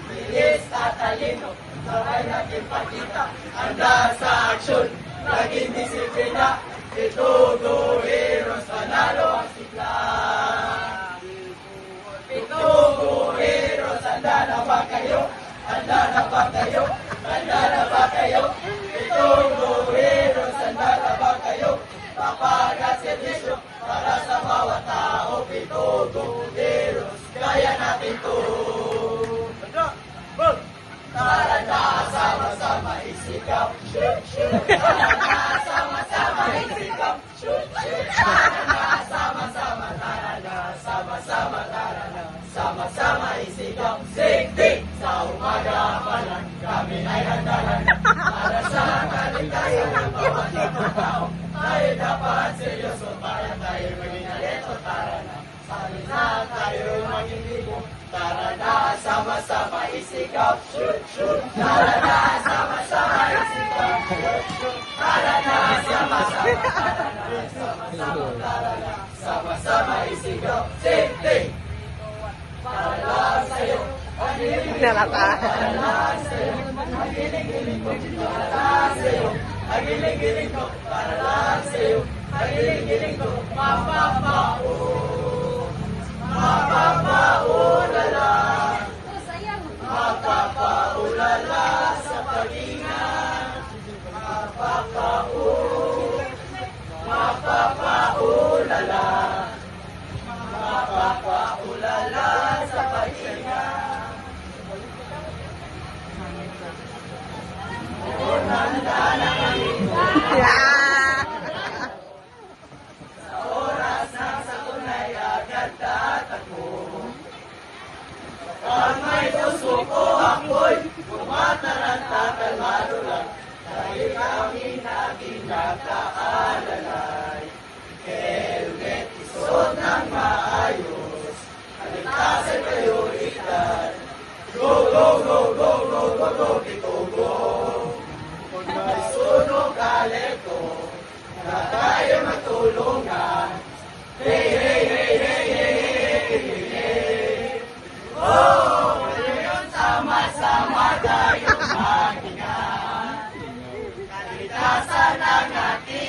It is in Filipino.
Bilis at talino, sabay natin pakita. Handa sa aksyon, laging disiplina. Pitugo heroes, panalo ang sigla. Pitugo heroes, handa na ba kayo? Handa na ba kayo? Handa na ba kayo? Pitugo heroes, handa na ba kayo? Papagat servisyo para sa bawat tao. Pitugo heroes, kaya natin to. Tara na, sama-sama isigaw. Shoot, shoot. Tara na, sama-sama isigaw. Shoot, shoot. Tara na, sama-sama. Tara na, sama-sama. Tara na, sama-sama isigaw. Safety! Sa umaga pa lang, kami ay handalan. Para sa kaligtasan ng bawat ibang tao. Tayo dapat seryoso para tayo maging aleto. Tara na, sabi na tayo maging libo. Tara na, sama-sama isigaw. Shoot, shoot. Tara na, sama-sama isigaw. Shoot, shoot. Tara na, sama-sama. Tara na, sama-sama. Tara na, sama-sama isigaw. Safety! Para lang sa'yo. Nalata. Para lang sa'yo. Ang giling-giling ko. Para lang sa'yo. Ang giling-giling ko. Para lang sa'yo. Ang giling-giling ko. Mapapao. Mapapaulala. Mapapaulala sa pag-ingat. Mapapaulala. Mapapaulala sa pag-ingat. Handa na kami. Yeah. Sa oras ng sakunay agad tatakbo. Pag may susuko ako'y tumataranta, kalmado lang. Dahil kami natin nakaalalay. Helmet, isuot ng maayos. Kaligtasan prioridad. Go, go, go, go, go, go, go, Pitugo. Kung may sunog kaleko, na tayo magtulungan. Hey, hey, hey, hey, hey, hey, hey, hey. Oh, ngayon sama-sama tayo mag-ingat. Kaligtasan ang ating